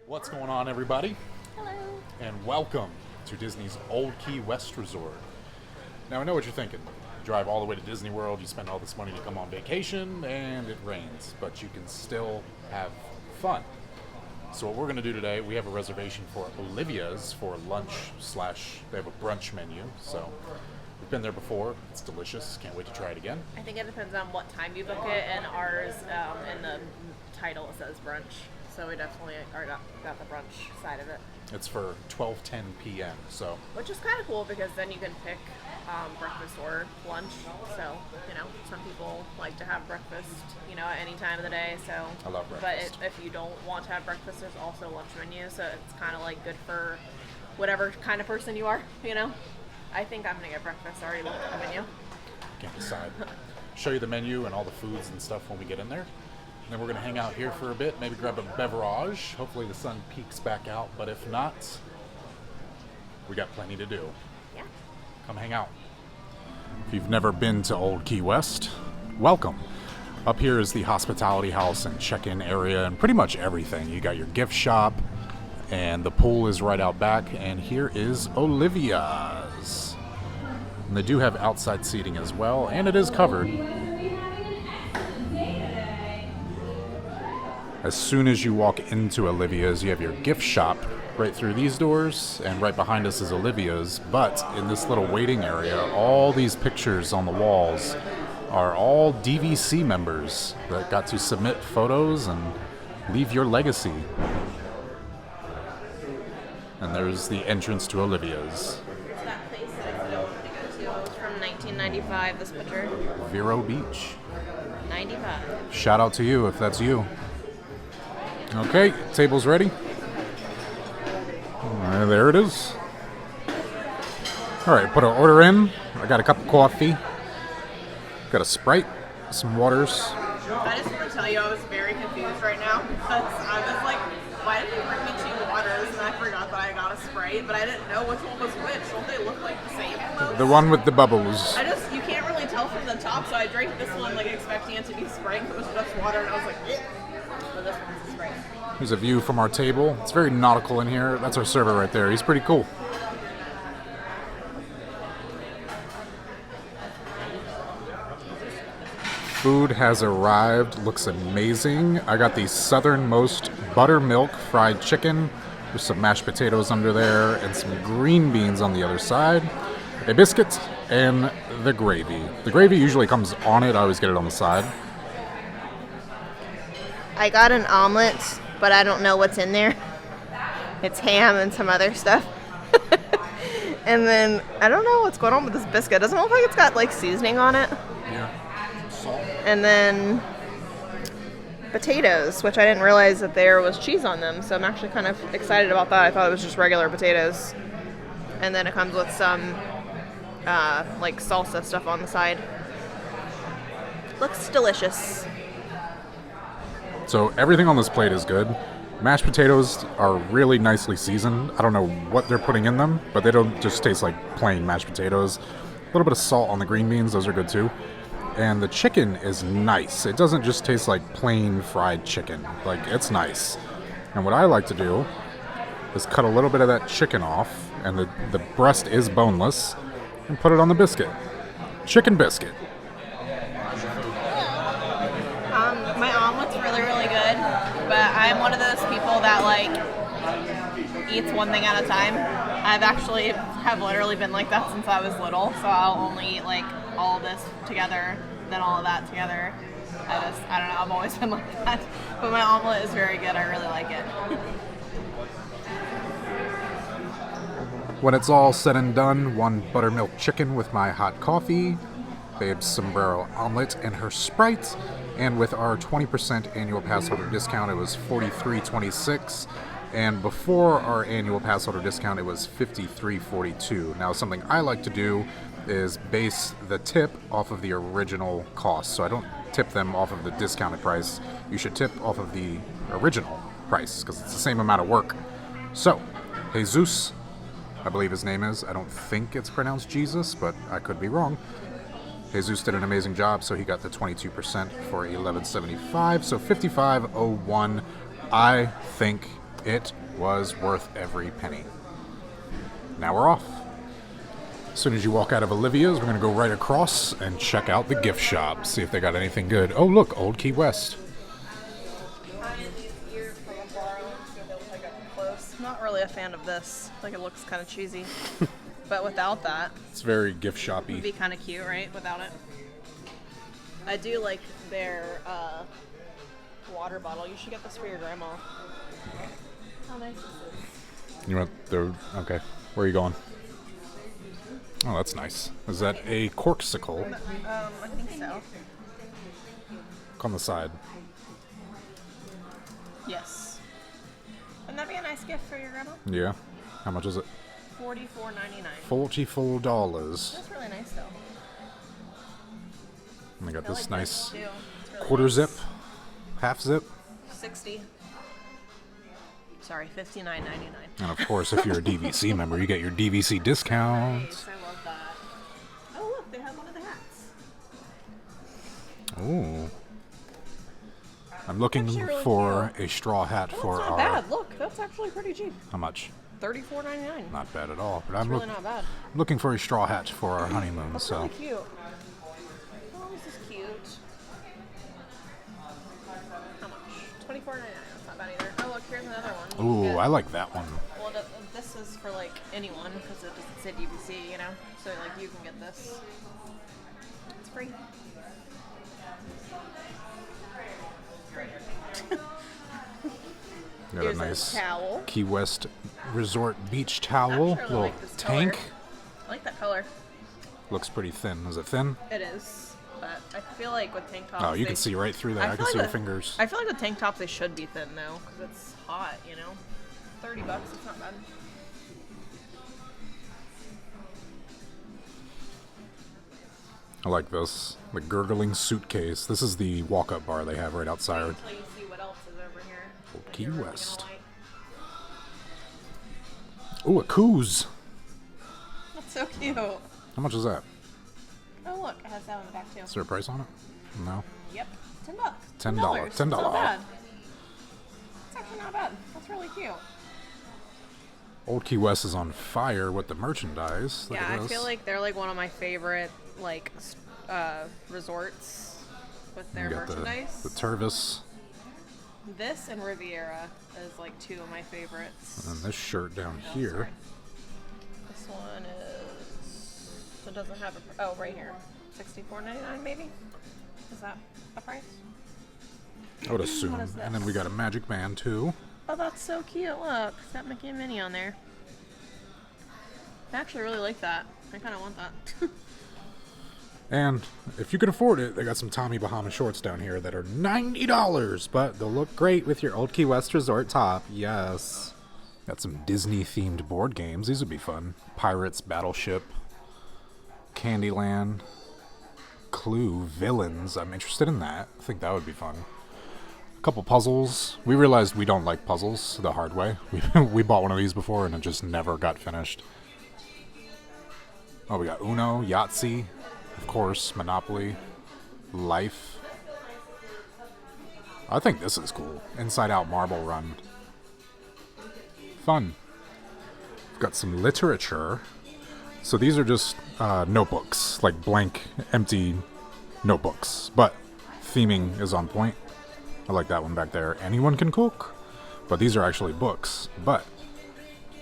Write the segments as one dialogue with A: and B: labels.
A: What's going on, everybody?
B: Hello.
A: And welcome to Disney's Old Key West Resort. Now, I know what you're thinking. You drive all the way to Disney World, you spend all this money to come on vacation, and it rains, but you can still have fun. So what we're going to do today, we have a reservation for Olivia's for lunch / they have a brunch menu. So we've been there before. It's delicious. Can't wait to try it again.
B: I think it depends on what time you book it, and ours, in the title, it says brunch. So we definitely got the brunch side of it.
A: It's for 12:10 p.m. So,
B: which is kind of cool because then you can pick breakfast or lunch. So, some people like to have breakfast, at any time of the day. So
A: I love breakfast.
B: But if you don't want to have breakfast, there's also lunch menu. So it's kind of like good for whatever kind of person you are, I think I'm going to get breakfast. I already looked at the menu.
A: Can't decide. Show you the menu and all the foods and stuff when we get in there. And then we're going to hang out here for a bit, maybe grab a beverage. Hopefully the sun peeks back out, but if not, we got plenty to do.
B: Yeah.
A: Come hang out. If you've never been to Old Key West, welcome. Up here is the hospitality house and check-in area and pretty much everything. You got your gift shop, and the pool is right out back, and here is Olivia's. And they do have outside seating as well, and it is covered. As soon as you walk into Olivia's, you have your gift shop right through these doors, and right behind us is Olivia's. But in this little waiting area, all these pictures on the walls are all DVC members that got to submit photos and leave your legacy. And there's the entrance to Olivia's.
B: It's that place that I want to go to. It's from 1995, this picture.
A: Vero Beach.
B: 95.
A: Shout out to you if that's you. Okay, table's ready. There it is. All right, put an order in. I got a cup of coffee. Got a Sprite, some waters.
B: I just want to tell you I was very confused right now because I was like, why did they bring me 2 waters? And I forgot that I got a Sprite, but I didn't know which one was which. Don't they look like the same almost?
A: The one with the bubbles.
B: You can't really tell from the top, so I drank this one like expecting it to be Sprite because it was just water, and I was like, eh. So this one's a Sprite.
A: Here's a view from our table. It's very nautical in here. That's our server right there. He's pretty cool. Food has arrived. Looks amazing. I got the southernmost buttermilk fried chicken. There's some mashed potatoes under there and some green beans on the other side. A biscuit and the gravy. The gravy usually comes on it. I always get it on the side.
C: I got an omelet, but I don't know what's in there. It's ham and some other stuff. And then I don't know what's going on with this biscuit. It doesn't look like it's got like seasoning on it.
A: Yeah. Salt.
C: And then potatoes, which I didn't realize that there was cheese on them. So I'm actually kind of excited about that. I thought it was just regular potatoes. And then it comes with some like salsa stuff on the side. Looks delicious.
A: So everything on this plate is good. Mashed potatoes are really nicely seasoned. I don't know what they're putting in them, but they don't just taste like plain mashed potatoes. A little bit of salt on the green beans, those are good too. And the chicken is nice. It doesn't just taste like plain fried chicken. Like, it's nice. And what I like to do is cut a little bit of that chicken off, and the breast is boneless, and put it on the biscuit. Chicken biscuit.
B: My omelet's really, really good, but I'm one of those people that eats one thing at a time. I've actually have literally been like that since I was little, so I'll only eat all of this together, then all of that together. I don't know, I've always been like that. But my omelet is very good, I really like it.
A: When it's all said and done, 1 buttermilk chicken with my hot coffee, Babe's sombrero omelet, and her Sprite. And with our 20% annual pass holder discount, it was $43.26. And before our annual pass holder discount, it was $53.42. Now, something I like to do is base the tip off of the original cost. So I don't tip them off of the discounted price. You should tip off of the original price because it's the same amount of work. So, Jesus, I believe his name is. I don't think it's pronounced Jesus, but I could be wrong. Jesus did an amazing job, so he got the 22% for $11.75. So $55.01. I think It was worth every penny. Now we're off. As soon as you walk out of Olivia's, we're going to go right across and check out the gift shop. See if they got anything good. Oh, look, Old Key West.
C: Not really a fan of this. I think it looks kind of cheesy. But without that,
A: It's very gift shoppy.
C: it'd be kind of cute, right? Without it. I do like their water bottle. You should get this for your grandma. How nice is this?
A: You want the... Okay. Where are you going? Oh, that's nice. Is that a corksicle?
C: I think so.
A: Look on the side.
C: Yes. Wouldn't that be a nice gift for your grandma?
A: Yeah. How much is it?
C: $44.99.
A: $44.
C: That's really nice though.
A: And they got
C: I
A: this
C: like
A: nice
C: too. It's really
A: quarter
C: nice.
A: zip, half zip.
C: 60. Sorry, $59.99.
A: And of course, if you're a DVC member, you get your DVC discounts.
C: Nice, I love that. Oh look, they have one of the hats.
A: Ooh. I'm looking
C: Actually really
A: for a straw hat for
C: That's not
A: our...
C: bad. Look, that's actually pretty cheap.
A: How much?
C: $34.99.
A: Not bad at all. But
C: It's
A: I'm
C: really not bad.
A: looking for a straw hat for our honeymoon,
C: That's
A: so...
C: really cute. Oh, this is cute. How much? $24.99. That's not bad either. Oh, look, here's another one. You
A: Ooh,
C: can get-
A: I like that one.
C: Well, this is for like anyone because it doesn't say DVC, you know. So like you can get this. It's free.
A: Got
C: Here's
A: a
C: a
A: nice
C: towel.
A: Key West Resort beach towel.
C: Actually, I
A: Little
C: like this
A: tank.
C: color. I like that color.
A: Looks pretty thin. Is it thin?
C: It is, but I feel like with tank tops.
A: Oh, you
C: they-
A: can see right through that. I can
C: feel
A: see
C: like
A: your fingers.
C: I feel like with tank tops they should be thin though, because it's hot, you know. $30, it's not bad.
A: I like this. The gurgling suitcase. This is the walk-up bar they have right outside.
C: Until you see what else is over here.
A: Old
C: That
A: Key
C: you're really gonna
A: West.
C: like.
A: Ooh, a Coos.
C: That's so cute. Oh
A: How much is that?
C: look, it has that on the back too.
A: Is there a price on it? No.
C: Yep, $10.
A: $10.
C: It's not
A: $10.
C: bad. It's actually not bad. That's really cute.
A: Old Key West is on fire with the merchandise. Look
C: Yeah,
A: at
C: I
A: this.
C: feel like they're like one of my favorite like resorts with their
A: You got
C: merchandise.
A: the Tervis
C: This and Riviera is like two of my favorites.
A: and this shirt down
C: Oh,
A: here.
C: sorry. This one is. So it doesn't have a. Oh, right here. $64.99 maybe? Is that a price?
A: I would assume.
C: What is
A: And then
C: this?
A: we got a Magic Band too.
C: Oh, that's so cute. Look, it's got Mickey and Minnie on there. I actually really like that. I kind of want that.
A: And if you can afford it, they got some Tommy Bahama shorts down here that are $90, but they'll look great with your Old Key West Resort top. Yes. Got some Disney-themed board games. These would be fun. Pirates, Battleship, Candyland, Clue, Villains. I'm interested in that. I think that would be fun. A couple puzzles. We realized we don't like puzzles the hard way. We bought one of these before and it just never got finished. Oh, we got Uno, Yahtzee, of course, Monopoly, Life. I think this is cool. Inside Out Marble Run. Fun. We've got some literature. So these are just notebooks, like blank, empty notebooks. But theming is on point. I like that one back there. Anyone can cook. But these are actually books. But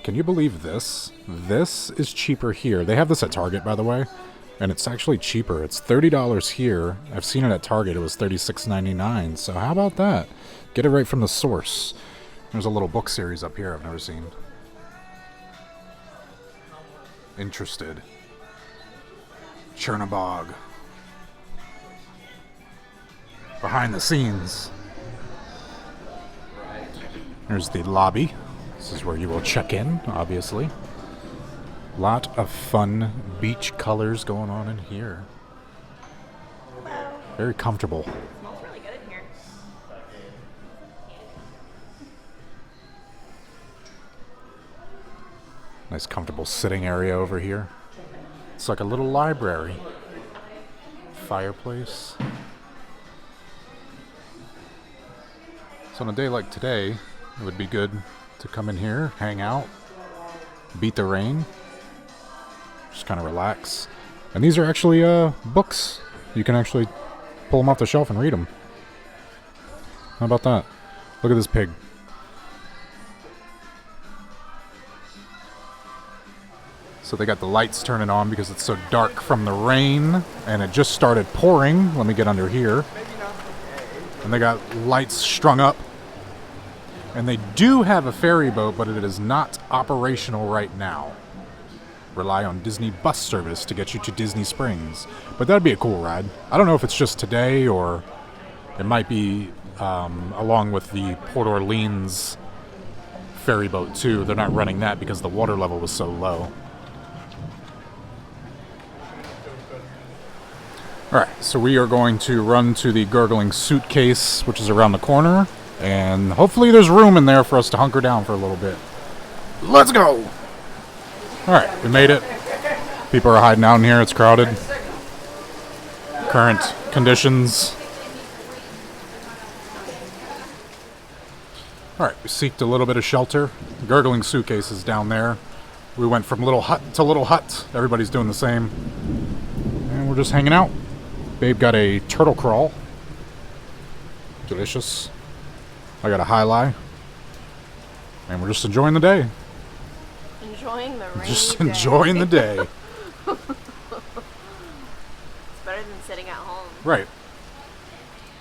A: can you believe this? This is cheaper here. They have this at Target, by the way. And it's actually cheaper. It's $30 here. I've seen it at Target. It was $36.99. So how about that? Get it right from the source. There's a little book series up here I've never seen. Interested. Chernobog. Behind the scenes. There's the lobby. This is where you will check in, obviously. Lot of fun beach colors going on in here. Very comfortable.
C: Smells really good in here.
A: Nice comfortable sitting area over here. It's like a little library. Fireplace. So on a day like today, it would be good to come in here, hang out, beat the rain, just kind of relax. And these are actually books. You can actually pull them off the shelf and read them. How about that? Look at this pig. So they got the lights turning on because it's so dark from the rain, and it just started pouring. Let me get under here. And they got lights strung up. And they do have a ferry boat, but it is not operational right now. Rely on Disney bus service to get you to Disney Springs. But that'd be a cool ride. I don't know if it's just today or it might be along with the Port Orleans ferry boat too. They're not running that because the water level was so low. Alright, so we are going to run to the Gurgling Suitcase, which is around the corner, and hopefully there's room in there for us to hunker down for a little bit. Let's go! Alright, we made it. People are hiding out in here, it's crowded. Current conditions. Alright, we seeked a little bit of shelter. The Gurgling Suitcase is down there. We went from little hut to little hut. Everybody's doing the same. And we're just hanging out. Babe got a turtle crawl. Delicious. I got a high lie. And we're just enjoying the day.
C: Enjoying the rainy
A: Just
C: day.
A: enjoying the day.
C: It's better than sitting at home.
A: Right.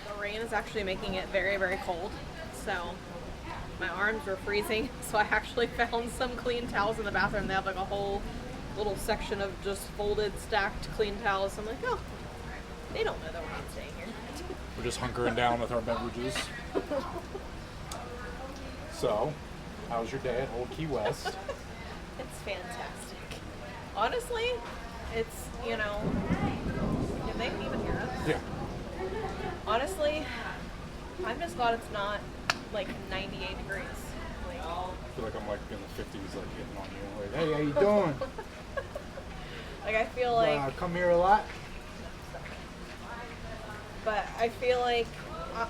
B: The rain is actually making it very, very cold. So my arms were freezing. So I actually found some clean towels in the bathroom. They have like a whole little section of just folded, stacked clean towels. So I'm like, oh, they don't know that we're not staying here.
A: We're just hunkering down with our beverages. So, how was your day at Old Key West?
B: It's fantastic. Honestly, it's, you know, can they even hear us?
A: Yeah.
B: Honestly, I'm just glad it's not like 98 degrees. Like,
A: I feel like I'm like in the 50s, like hitting on you. Like, hey, how you doing?
B: like I feel like,
A: Come here a lot?
B: but I feel like,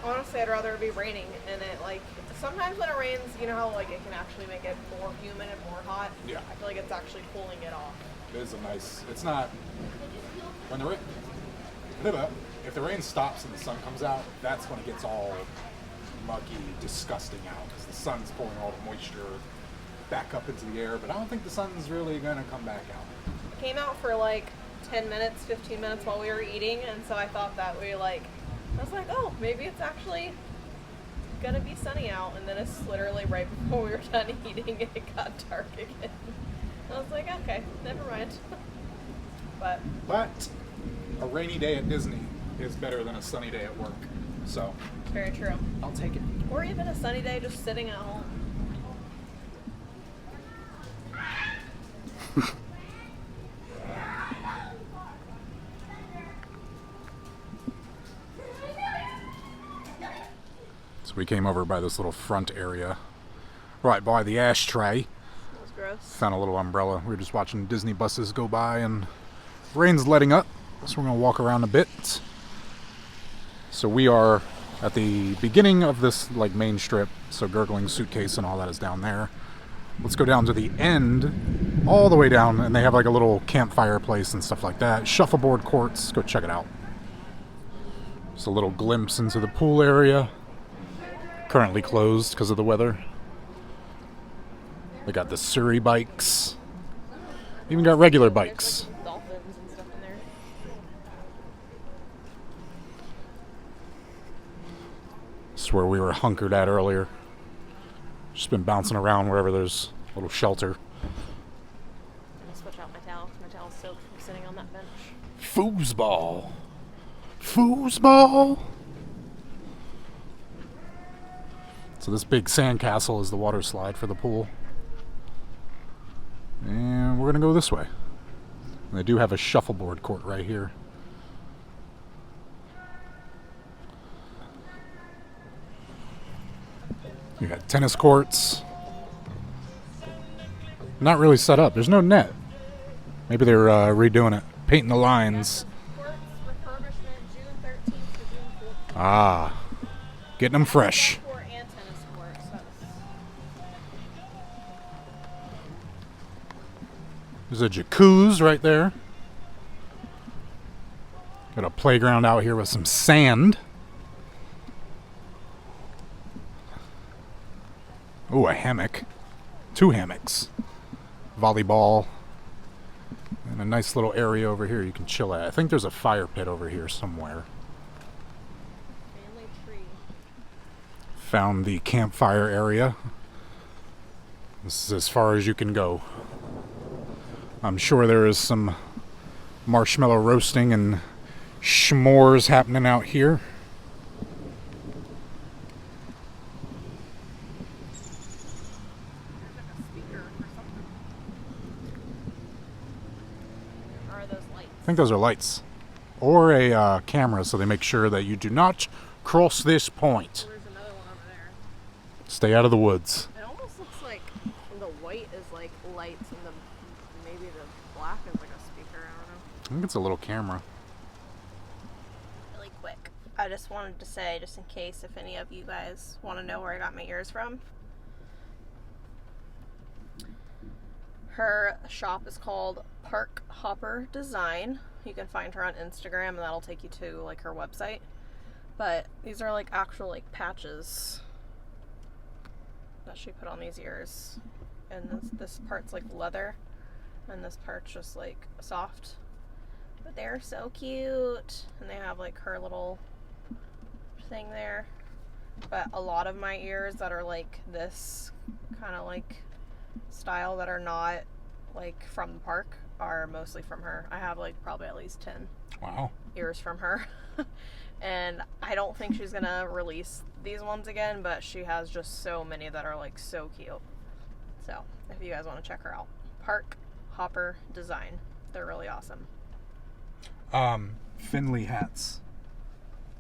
B: honestly, I'd rather it be raining and it like, sometimes when it rains, you know how like it can actually make it more humid and more hot?
A: Yeah.
B: I feel like it's actually cooling it off.
A: It is a nice, it's not, when the rain, if the rain stops and the sun comes out, that's when it gets all muggy, disgusting out, because the sun's pulling all the moisture back up into the air, but I don't think the sun's really gonna come back out.
B: It came out for like 10 minutes, 15 minutes while we were eating, and so I thought that I was like, oh, maybe it's actually gonna be sunny out, and then it's literally right before we were done eating, it got dark again. I was like, okay, never mind. But
A: a rainy day at Disney is better than a sunny day at work, so
B: very true.
A: I'll take it.
B: Or even a sunny day just sitting at home.
A: So we came over by this little front area, right by the ashtray.
B: That was gross.
A: Found a little umbrella. We were just watching Disney buses go by, and rain's letting up, so we're gonna walk around a bit. So we are at the beginning of this like main strip, so Gurgling Suitcase and all that is down there. Let's go down to the end, all the way down, and they have like a little campfire place and stuff like that. Shuffleboard courts, go check it out. Just a little glimpse into the pool area. Currently closed because of the weather. They got the Surrey bikes. Even got regular bikes.
B: There's like dolphins and stuff in there.
A: This is where we were hunkered at earlier. Just been bouncing around wherever there's a little shelter.
B: I'm gonna switch out my towel because my towel's soaked from sitting on that bench.
A: Foosball. Foosball. So this big sandcastle is the water slide for the pool. And we're going to go this way. And they do have a shuffleboard court right here. You got tennis courts. Not really set up. There's no net. Maybe they're redoing it. Painting the lines.
B: Courts refurbishment June 13th to June 14th.
A: Ah. Getting them fresh.
B: Court and tennis court. So
A: There's a jacuzzi right there. Got a playground out here with some sand. Oh, a hammock. 2 hammocks. Volleyball. And a nice little area over here you can chill at. I think there's a fire pit over here somewhere.
C: Family tree.
A: Found the campfire area. This is as far as you can go. I'm sure there is some marshmallow roasting and s'mores happening out here. I think those are lights. Or a camera, so they make sure that you do not cross this point.
C: There's another one over there.
A: Stay out of the woods.
C: It almost looks like the white is like lights and maybe the black is like a speaker. I don't know.
A: I think it's a little camera.
C: Really quick, I just wanted to say, just in case if any of you guys want to know where I got my ears from, her shop is called Park Hopper Design. You can find her on Instagram and that'll take you to like her website. But these are like actual like patches that she put on these ears. And this part's like leather and this part's just like soft. But they're so cute. And they have like her little thing there. But a lot of my ears that are like this kind of like style that are not like from the park are mostly from her. I have like probably at least 10 ears from her. And I don't think she's gonna release these ones again, but she has just so many that are like so cute. So if you guys want to check her out, Park Hopper Design, they're really awesome.
A: Finley hats,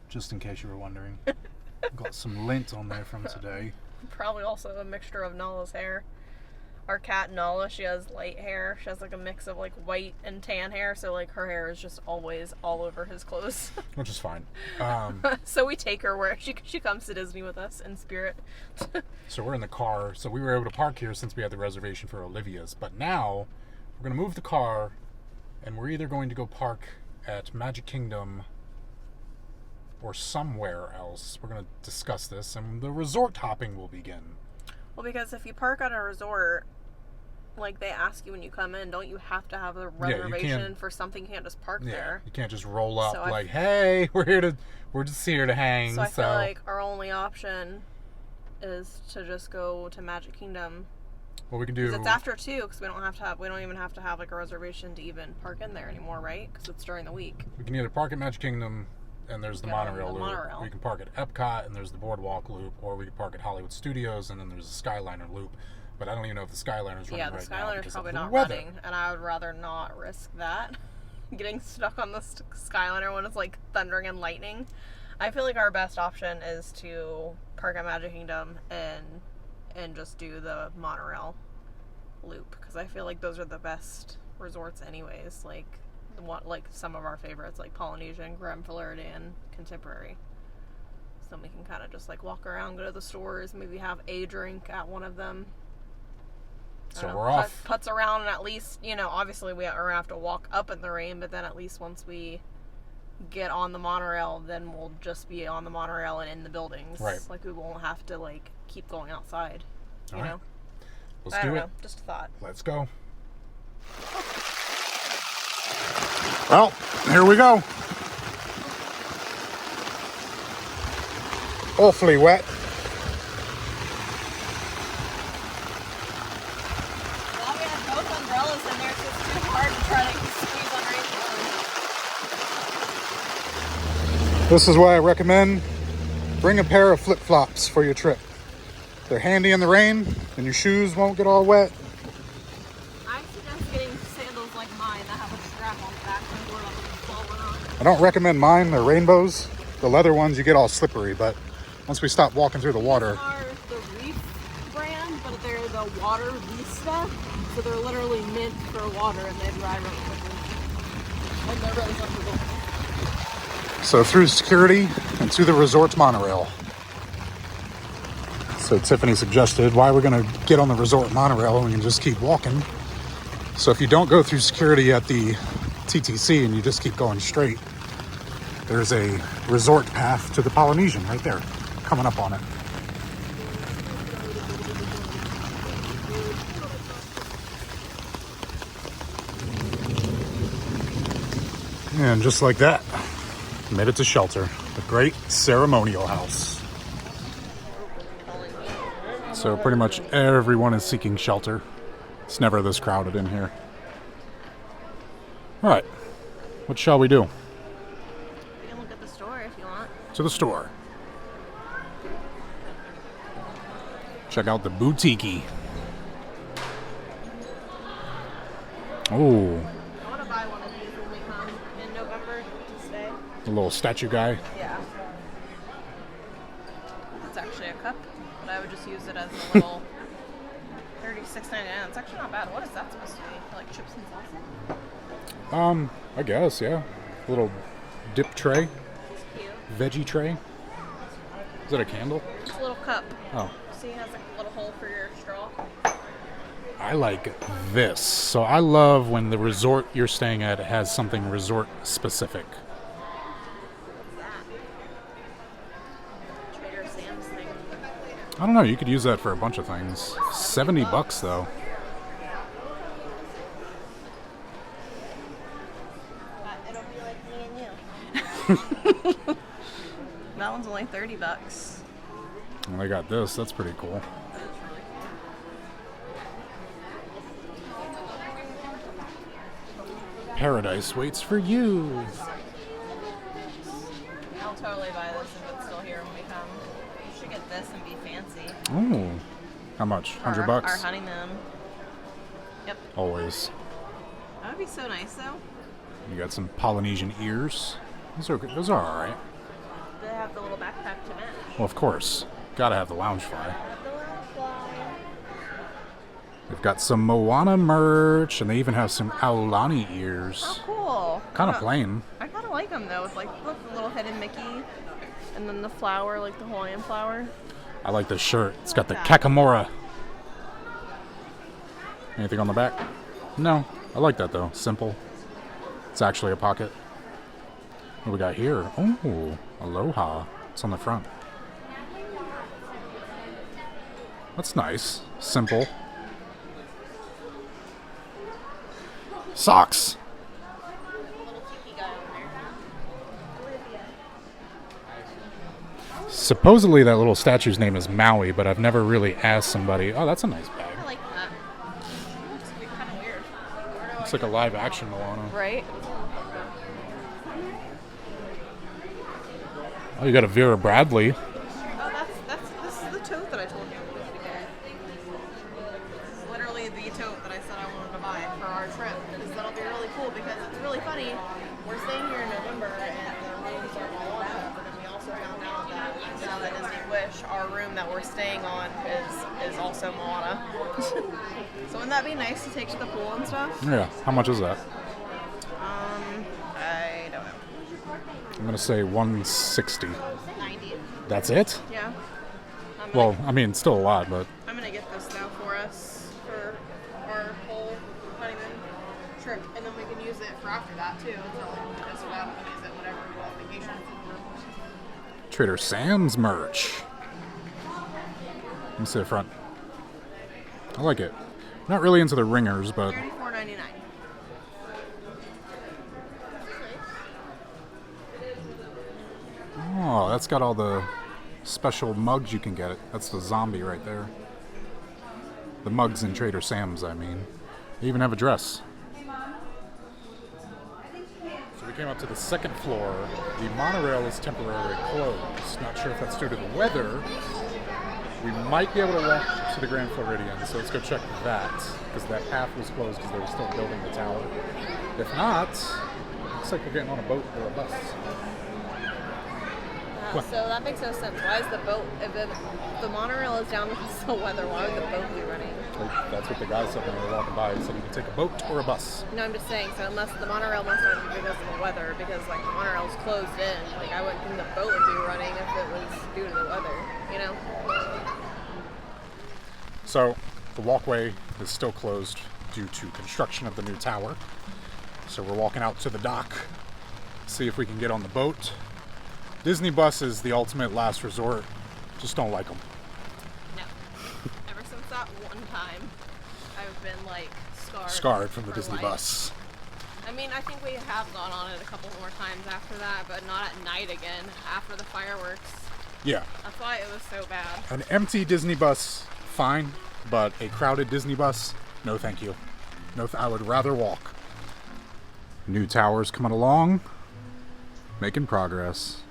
A: just in case you were wondering. Got some lint on there from today.
C: Probably also a mixture of Nala's hair. Our cat Nala, she has light hair. She has like a mix of like white and tan hair, so like her hair is just always all over his clothes.
A: Which is fine.
C: So we take her where she comes to Disney with us in spirit.
A: So we're in the car. So we were able to park here since we had the reservation for Olivia's. But now we're going to move the car and we're either going to go park at Magic Kingdom or somewhere else. We're going to discuss this and the resort hopping will begin.
C: Well, because if you park at a resort, like they ask you when you come in, don't you have to have a reservation for something? You can't just park there.
A: You can't just roll up hey, we're just here to hang.
C: So I feel like our only option is to just go to Magic Kingdom.
A: What we can do?
C: Because it's after 2, because we don't even have to have like a reservation to even park in there anymore, right? Because it's during the week.
A: We can either park at Magic Kingdom and there's the monorail loop. We can park at Epcot and there's the boardwalk loop, or we can park at Hollywood Studios and then there's the Skyliner loop. But I don't even know if the Skyliner's running right now.
C: Yeah, the Skyliner's probably not running, and I would rather not risk that. Getting stuck on the Skyliner when it's like thundering and lightning. I feel like our best option is to park at Magic Kingdom and just do the monorail loop, because I feel like those are the best resorts anyways. Like some of our favorites, like Polynesian, Grand Floridian, Contemporary. So we can kind of just like walk around, go to the stores, maybe have a drink at one of them.
A: So we're off.
C: Putz around, and at least, obviously we're going to have to walk up in the rain, but then at least once we get on the monorail, then we'll just be on the monorail and in the buildings.
A: Right.
C: Like we won't have to like keep going outside, you know?
A: Let's do it.
C: I don't know, just a thought.
A: Let's go. Well, here we go. Awfully wet.
C: Well, we have both umbrellas in there, so it's too hard to try to squeeze on raincoat.
A: This is why I recommend bring a pair of flip-flops for your trip. They're handy in the rain, and your shoes won't get all wet.
C: I suggest getting sandals like mine that have a strap on the back so we're not falling on.
A: I don't recommend mine. They're rainbows. The leather ones, you get all slippery, but once we stop walking through the water.
C: These are the Reef brand, but they're the water Vista, so they're literally meant for water, and they dry really quickly. And they're really comfortable.
A: So through security and to the resort's monorail. So Tiffany suggested, why we're going to get on the resort monorail and we can just keep walking. So if you don't go through security at the TTC and you just keep going straight, there's a resort path to the Polynesian right there, coming up on it. And just like that, made it to shelter, the Great Ceremonial House. So pretty much everyone is seeking shelter. It's never this crowded in here. All right, what shall we do?
C: You can look at the store if you want.
A: To the store. Check out the boutique. Oh,
C: I want to buy one of these when we come in November to stay.
A: the little statue guy.
C: Yeah. It's actually a cup, but I would just use it as a little $36.99. It's actually not bad. What is that supposed to be? Like chips and salsa?
A: I guess, yeah. Little dip tray,
C: Cute.
A: veggie tray. Is that a candle?
C: It's a little cup.
A: Oh.
C: See, it has like a little hole for your straw.
A: I like this. So I love when the resort you're staying at has something resort specific.
C: What's that? Trader Sam's thing.
A: I don't know, you could use that for a bunch of things. $70 though.
C: It'll be like me and you. That one's only $30.
A: And I got this, that's pretty cool. Paradise waits for you.
C: I'll totally buy this if it's still here when we come. We should get this and be fancy.
A: Ooh. How much? $100?
C: Our honeymoon. Yep.
A: Always.
C: That would be so nice though.
A: You got some Polynesian ears. Those are alright.
C: They have the little backpack to match.
A: Well, of course. Gotta have the lounge fly. They've got some Moana merch, and they even have some Aulani ears.
C: Oh, cool.
A: Kind of plain.
C: I kind of like them though, with like look, the little hidden Mickey, and then the flower, like the Hawaiian flower.
A: I like this shirt. It's got the Kakamora. Anything on the back? No. I like that though. Simple. It's actually a pocket. What do we got here? Oh, Aloha. It's on the front. That's nice. Simple. Socks. Supposedly that little statue's name is Maui, but I've never really asked somebody. Oh, that's a nice bag.
C: I like that. It looks kind of weird.
A: Looks like a live action Moana.
C: Right?
A: Oh, you got a Vera Bradley.
C: Oh, this is the tote that I told you we would get. This is literally the tote that I said I wanted to buy for our trip. Because that'll be really cool because it's really funny. We're staying here in November and the rooms are all out. But then we also found out that now that Disney Wish, our room that we're staying on is also Moana. So wouldn't that be nice to take to the pool and stuff?
A: Yeah. How much is that?
C: I don't know.
A: I'm gonna say 160.
C: 90.
A: That's it?
C: Yeah.
A: Well, I mean, still a lot, but
C: I'm gonna get this though for us for our whole honeymoon trip, and then we can use it for after that too. It's not like we just go out and use it whenever we go on vacation.
A: Trader Sam's merch. Let me see the front. I like it. Not really into the ringers, but
C: $34.99.
A: oh, that's got all the special mugs you can get. It. That's the zombie right there. The mugs in Trader Sam's, I mean. They even have a dress. So we came up to the second floor. The monorail is temporarily closed. Not sure if that's due to the weather. We might be able to walk to the Grand Floridian, so let's go check that. Because that path was closed because they were still building the tower. If not, looks like we're getting on a boat or a bus.
C: So that makes no sense. Why is the boat, if the monorail is down because of the weather, why would the boat be running?
A: That's what the guy said when we were walking by. He said you can take a boat or a bus.
C: No, I'm just saying, so unless the monorail must not be because of the weather, because like the monorail's closed in, like I wouldn't think the boat would be running if it was due to the weather, you know?
A: So the walkway is still closed due to construction of the new tower. So we're walking out to the dock, see if we can get on the boat. Disney bus is the ultimate last resort. Just don't like them.
C: No. Ever since that one time, I've been like
A: Scarred from the
C: for
A: Disney
C: life.
A: bus.
C: I mean, I think we have gone on it a couple more times after that, but not at night again, after the fireworks.
A: Yeah.
C: That's why it was so bad.
A: An empty Disney bus, fine, but a crowded Disney bus, no thank you. No, I would rather walk. New tower's coming along, making progress.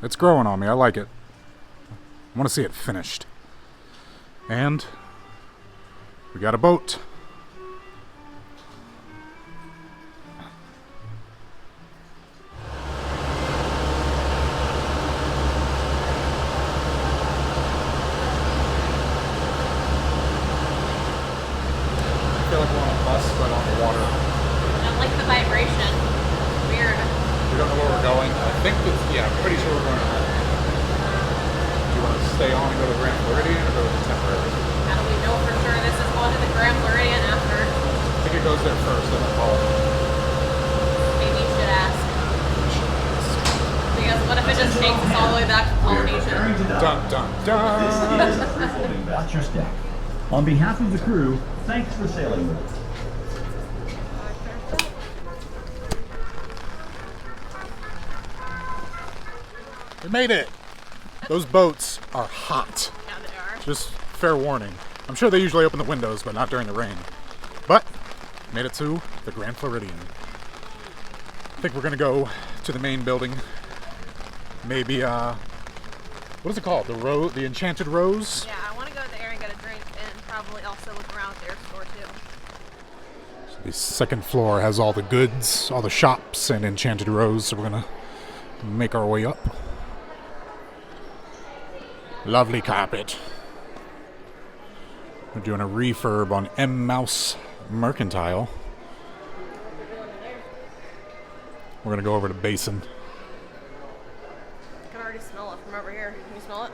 A: It's growing on me, I like it. I want to see it finished. And we got a boat. I feel like we're on a bus, but on the water.
C: I don't like the vibration. Weird.
A: We don't know where we're going. I think it's, yeah, I'm pretty sure we're going to home. Do you want to stay on and go to the Grand Floridian or go to the Temporary?
C: How do we know for sure this is going to the Grand Floridian after?
A: I think it goes there first and then home.
C: Maybe you should ask. Because what if it just takes us all the way back to Polynesian?
A: Dun dun dun!
D: This is refolding Watcher's Deck. On behalf of the crew, thanks for sailing with us.
A: We made it! Those boats are hot.
C: Yeah, they are.
A: Just fair warning. I'm sure they usually open the windows, but not during the rain. But, made it to the Grand Floridian. I think we're gonna go to the main building. Maybe, what is it called? The Enchanted Rose?
C: Yeah, I want to go there and get a drink and probably also look around their store too.
A: The second floor has all the goods, all the shops, and Enchanted Rose, so we're gonna make our way up. Lovely carpet. We're doing a refurb on M. Mouse Mercantile. We're gonna go over to Basin.
C: I can already smell it from over here. Can you smell it?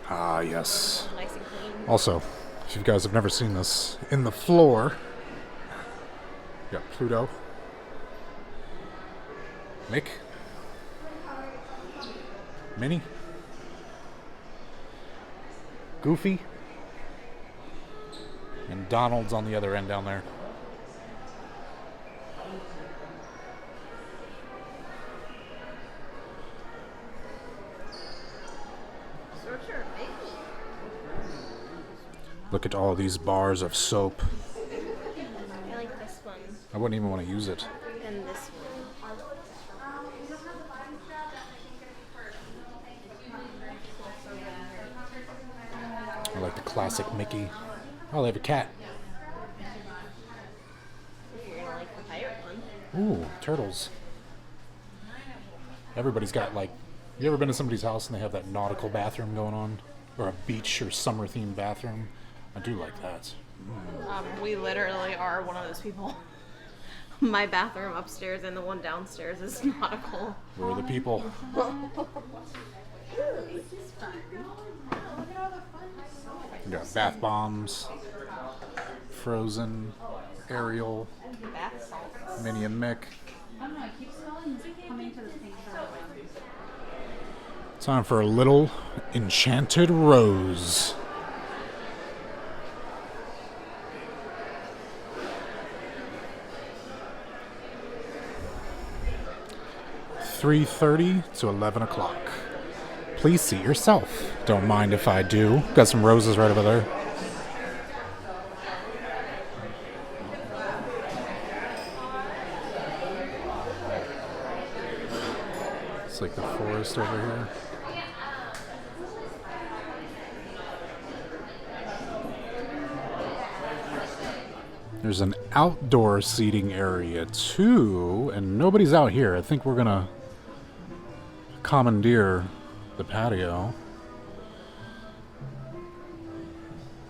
A: Ah, yes.
C: Nice and clean.
A: Also, if you guys have never seen this, in the floor, you got Pluto, Mick, Minnie, Goofy, and Donald's on the other end down there. Look at all these bars of soap.
C: I like this one
A: I wouldn't even want to use it.
C: and this one.
A: I like the classic Mickey. Oh, they have a cat.
C: You're gonna like the pirate one.
A: Ooh, turtles. Everybody's got like, you ever been to somebody's house and they have that nautical bathroom going on? Or a beach or summer themed bathroom? I do like that.
C: We literally are one of those people. My bathroom upstairs and the one downstairs is nautical.
A: We're the people. We got bath bombs, Frozen, Ariel,
C: Bath salts.
A: Minnie and Mick. Time for a little Enchanted Rose. $3:30 to 11 o'clock. Please see yourself. Don't mind if I do. Got some roses right over there. It's like the forest over here. There's an outdoor seating area too, and nobody's out here. I think we're gonna commandeer the patio.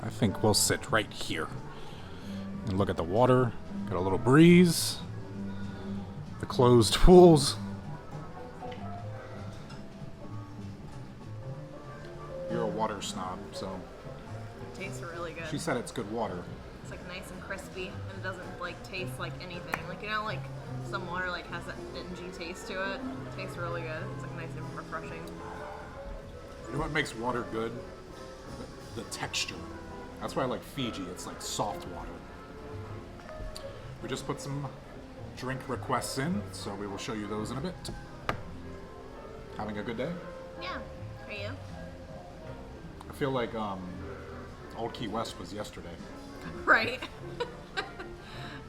A: I think we'll sit right here and look at the water. Got a little breeze. The closed pools. You're a water snob, so
C: It tastes really good.
A: she said it's good water.
C: It's like nice and crispy, and it doesn't like taste like anything. Like, you know, like some water like has that dingy taste to it. It tastes really good. It's like nice and refreshing.
A: You know what makes water good? The texture. That's why I like Fiji. It's like soft water. We just put some drink requests in, so we will show you those in a bit. Having a good day?
C: Yeah. Are you?
A: I feel like Old Key West was yesterday.
C: Right.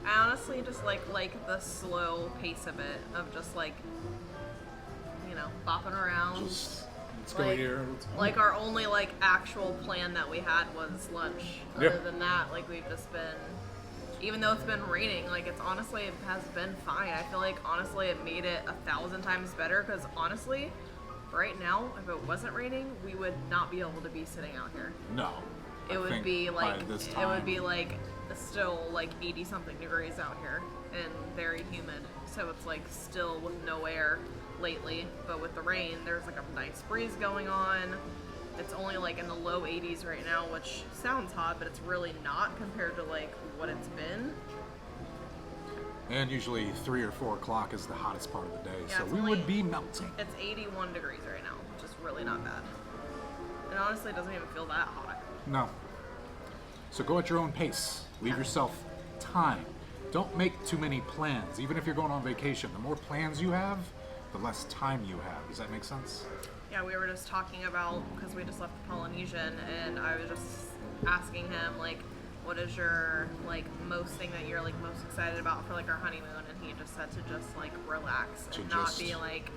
C: I honestly just like the slow pace of it, of just like, you know, bopping around.
A: Just, let's go
C: like,
A: here. Let's go.
C: Like our only like actual plan that we had was lunch. Other
A: Yeah.
C: than that, like we've just been, even though it's been raining, like it has been fine. I feel like honestly it made it 1,000 times better, because honestly, right now, if it wasn't raining, we would not be able to be sitting out here.
A: No.
C: It
A: I
C: would
A: think
C: be like
A: by this
C: it
A: time-
C: would be like still like 80 something degrees out here and very humid. So it's like still with no air lately, but with the rain, there's like a nice breeze going on. It's only like in the low 80s right now, which sounds hot, but it's really not compared to like what it's been.
A: And usually 3 or 4 o'clock is the hottest part of the day,
C: Yeah,
A: so
C: it's
A: we
C: only-
A: would be melting.
C: It's 81 degrees right now, which is really not bad. And honestly, it doesn't even feel that hot.
A: No. So go at your own pace. Leave yourself time. Don't make too many plans. Even if you're going on vacation, the more plans you have, the less time you have. Does that make sense?
C: Yeah, we were just talking about, because we just left the Polynesian, and I was just asking him, like, what is your, like, most thing that you're, like, most excited about for, like, our honeymoon? And he just said to just, like, relax
A: To
C: and not
A: just-
C: be, like,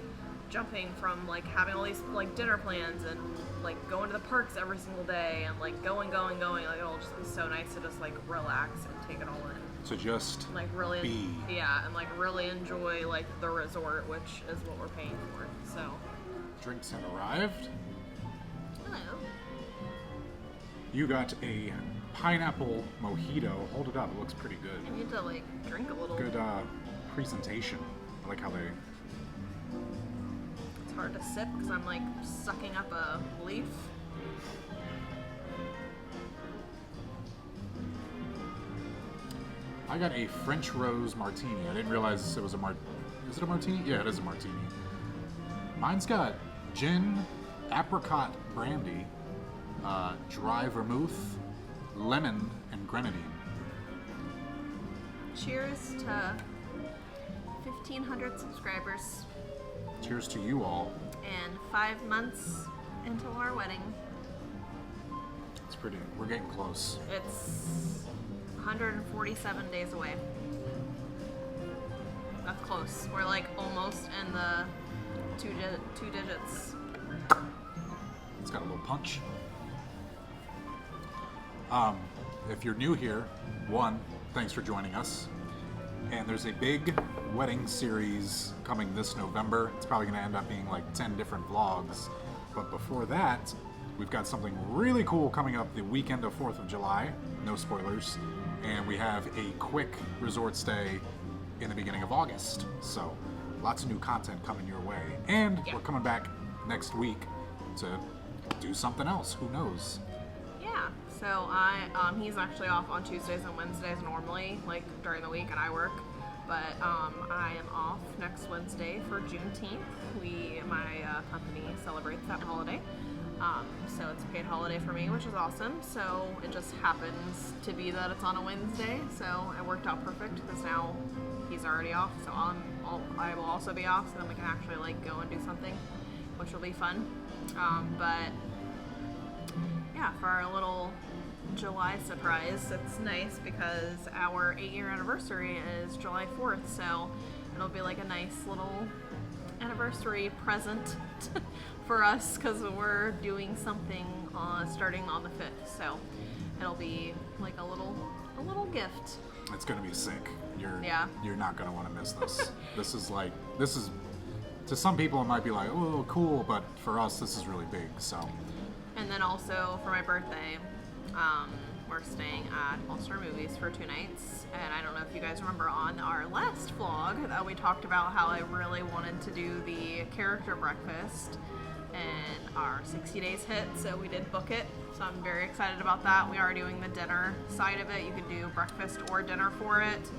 C: jumping from, like, having all these, like, dinner plans and, like, going to the parks every single day and, like, going. Like, it'll just be so nice to just, like, relax and take it all in.
A: So just
C: Like, really,
A: be.
C: yeah, and, like, really enjoy, like, the resort, which is what we're paying for, so.
A: Drinks have arrived.
C: Hello.
A: You got a pineapple mojito. Hold it up. It looks pretty good.
C: I need to, like, drink a little.
A: Good presentation. I like how they...
C: It's hard to sip because I'm like sucking up a leaf.
A: I got a French rose martini. I didn't realize it was a Is it a martini? Yeah, it is a martini. Mine's got gin, apricot brandy, dry vermouth, lemon, and grenadine.
C: Cheers to 1,500 subscribers
A: Cheers to you all.
C: and 5 months into our wedding.
A: It's pretty. We're getting close.
C: It's 147 days away. That's close. We're like almost in the two digits.
A: It's got a little punch. If you're new here, one, thanks for joining us. And there's a big wedding series coming this November. It's probably going to end up being like 10 different vlogs. But before that, we've got something really cool coming up the weekend of 4th of July. No spoilers. And we have a quick resort stay in the beginning of August. So lots of new content coming your way. And
C: Yeah.
A: we're coming back next week to do something else. Who knows?
C: Yeah. So he's actually off on Tuesdays and Wednesdays normally, like during the week, and I work. But I am off next Wednesday for Juneteenth. My company celebrates that holiday. So it's a paid holiday for me, which is awesome. So it just happens to be that it's on a Wednesday. So it worked out perfect because now he's already off. So I will also be off, so then we can actually like go and do something, which will be fun. But yeah, for our little July surprise, it's nice because our 8-year anniversary is July 4th, so it'll be like a nice little anniversary present for us because we're doing something starting on the 5th, so it'll be like a little gift.
A: It's gonna be sick.
C: Yeah.
A: You're not gonna want to miss this. This is to some people it might be like, oh, cool, but for us this is really big. So
C: And then also for my birthday, we're staying at All Star Movies for 2 nights. And I don't know if you guys remember on our last vlog that we talked about how I really wanted to do the character breakfast.
B: and our 60 days hit, so we did book it. So I'm very excited about that. We are doing the dinner side of it. You can do breakfast or dinner for it.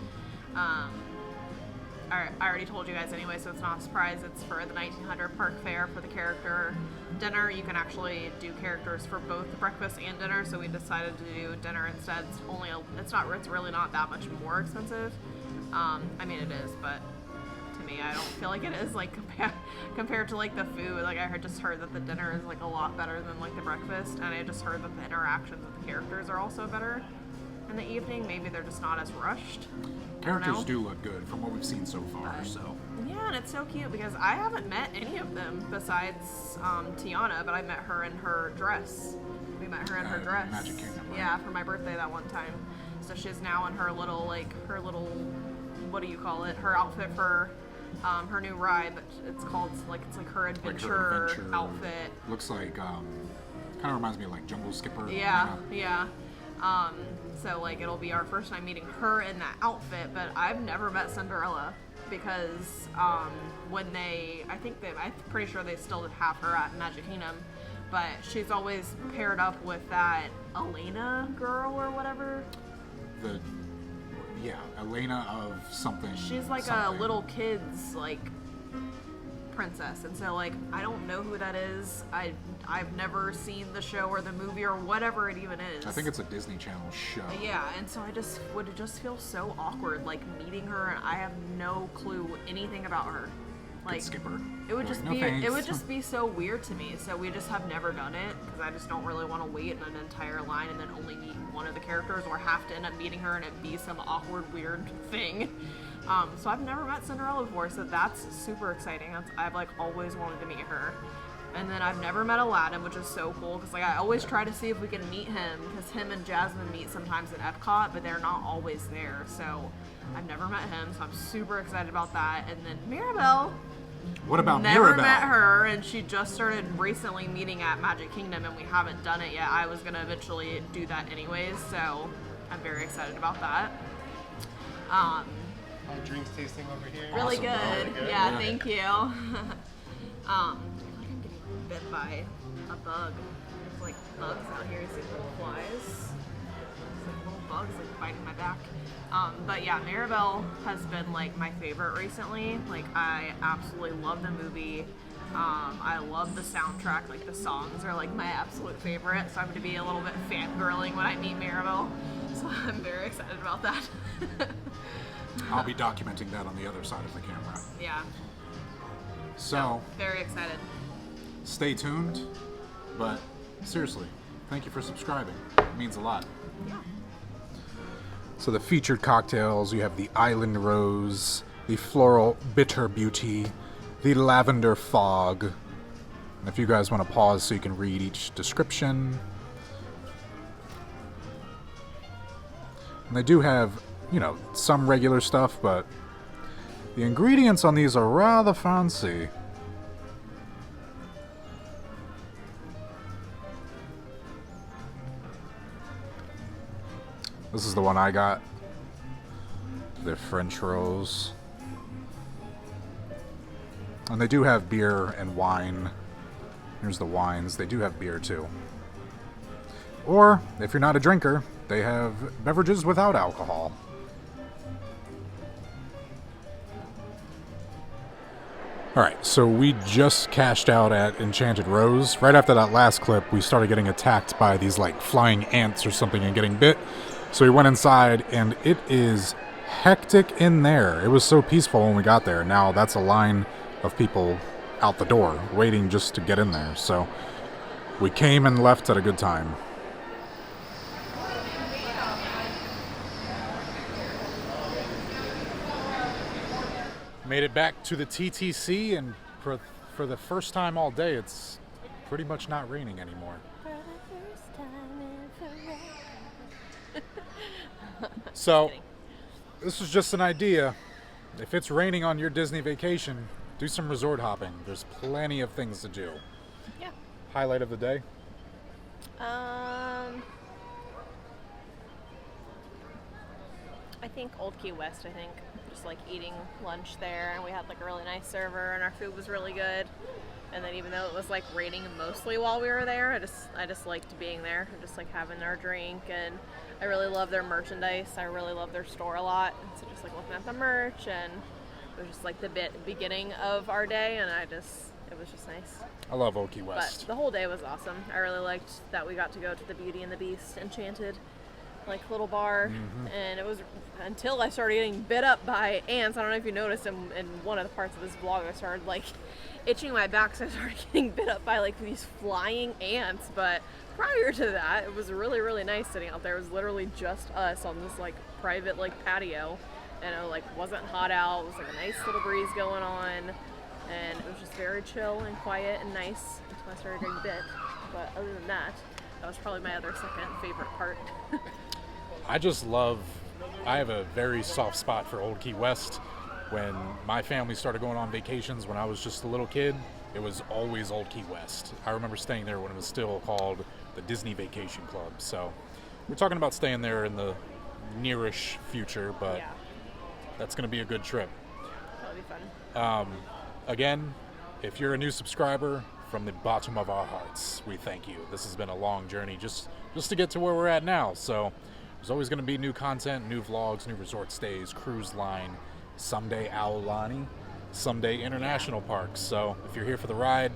B: I already told you guys anyway, so it's not a surprise. It's for the 1900 park fare for the character dinner. You can actually do characters for both the breakfast and dinner, so we decided to do dinner instead. It's really not that much more expensive. I mean, it is, but to me, I don't feel like it is, like, compared to, like, the food. Like, I just heard that the dinner is, like, a lot better than, like, the breakfast, and I just heard that the interactions with the characters are also better in the evening. Maybe they're just not as rushed.
A: Characters do look good from what we've seen so far, so.
B: Yeah, and it's so cute because I haven't met any of them besides Tiana, but I met her in her dress. We met her in her dress.
A: Magic Kingdom, right?
B: Yeah, for my birthday that one time. So she's now in her little, what do you call it? Her outfit for her new ride, but it's called, it's like her adventure outfit.
A: Looks like, kind of reminds me of like Jungle Skipper.
B: Yeah, yeah. So like it'll be our first time meeting her in that outfit, but I've never met Cinderella because I'm pretty sure they still have her at Magic Kingdom, but she's always paired up with that Elena girl or whatever.
A: Elena of something.
B: She's like
A: something.
B: a little kid's like princess, and so like I don't know who that is. I've never seen the show or the movie or whatever it even is.
A: I think it's a Disney Channel show.
B: Yeah, and so I just would just feel so awkward like meeting her, and I have no clue anything about her. Like
A: Skipper.
B: It would
A: Like,
B: just
A: no
B: be
A: thanks.
B: it would just be so weird to me. So we just have never done it because I just don't really want to wait in an entire line and then only meet one of the characters, or have to end up meeting her and it be some awkward weird thing. So I've never met Cinderella before, so that's super exciting. I've like always wanted to meet her. And then I've never met Aladdin, which is so cool because like I always try to see if we can meet him because him and Jasmine meet sometimes at Epcot, but they're not always there. So I've never met him, so I'm super excited about that. And then Mirabelle.
A: What about
B: Never
A: Mirabelle?
B: met her, and she just started recently meeting at Magic Kingdom, and we haven't done it yet. I was gonna eventually do that anyways, so I'm very excited about that.
E: Drinks tasting over here.
B: Really
A: Awesome.
B: good.
E: Really good.
B: Yeah, thank you. I'm getting bit by a bug. There's like bugs out here. You see the little flies? It's like little bugs like biting my back. But yeah, Mirabelle has been like my favorite recently. Like I absolutely love the movie. I love the soundtrack. Like the songs are like my absolute favorite. So I'm going to be a little bit fangirling when I meet Mirabelle. So I'm very excited about that.
A: I'll be documenting that on the other side of the camera.
B: Yeah.
A: So,
B: Very excited.
A: stay tuned. But seriously, thank you for subscribing. It means a lot.
B: Yeah.
A: So the featured cocktails, you have the Island Rose, the Floral Bitter Beauty, the Lavender Fog. And if you guys want to pause so you can read each description. And they do have, some regular stuff, but the ingredients on these are rather fancy. This is the one I got. The French Rose. And they do have beer and wine. Here's the wines. They do have beer too. Or, if you're not a drinker, they have beverages without alcohol. Alright, so we just cashed out at Enchanted Rose. Right after that last clip, we started getting attacked by these like flying ants or something and getting bit. So we went inside, and it is hectic in there. It was so peaceful when we got there. Now that's a line of people out the door waiting just to get in there. So we came and left at a good time. Made it back to the TTC, and for the first time all day, it's pretty much not raining anymore. So, this is just an idea. If it's raining on your Disney vacation, do some resort hopping. There's plenty of things to do.
B: Yeah.
A: Highlight of the day?
C: I think Old Key West, just like eating lunch there, and we had like a really nice server and our food was really good.
B: And then even though it was like raining mostly while we were there, I just liked being there, just like having our drink. And I really love their merchandise. I really love their store a lot. And so just like looking at the merch, and it was just like the beginning of our day, and it was just nice.
A: I love Old Key West.
B: But the whole day was awesome. I really liked that we got to go to the Beauty and the Beast Enchanted like little bar, and it was until I started getting bit up by ants. I don't know if you noticed in one of the parts of this vlog, I started like itching my back, so I started getting bit up by like these flying ants. But prior to that, it was really, really nice sitting out there. It was literally just us on this like private like patio, and it like wasn't hot out. It was like a nice little breeze going on, and it was just very chill and quiet and nice until I started getting bit. But other than that, that was probably my other second favorite part.
A: I have a very soft spot for Old Key West. When my family started going on vacations when I was just a little kid, it was always Old Key West. I remember staying there when it was still called the Disney Vacation Club. So we're talking about staying there in the nearish future, but
B: Yeah,
A: that's going to be a good trip.
B: that'll be fun.
A: Again, if you're a new subscriber, from the bottom of our hearts, we thank you. This has been a long journey just to get to where we're at now. So there's always going to be new content, new vlogs, new resort stays, cruise line, someday Aulani, someday international parks. So if you're here for the ride,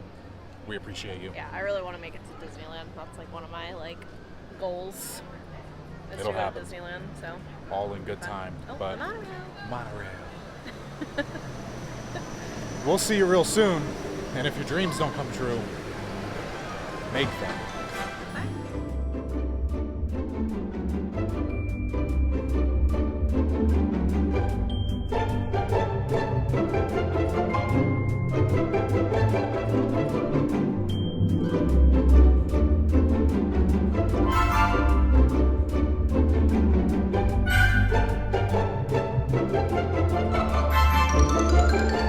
A: we appreciate you.
B: Yeah, I really want to make it to Disneyland. That's like one of my like goals. Is
A: It'll
B: to go
A: happen.
B: to Disneyland. So
A: All in good time.
B: Oh,
A: But
B: the monorail.
A: monorail. We'll see you real soon. And if your dreams don't come true, make them.
E: Thank you.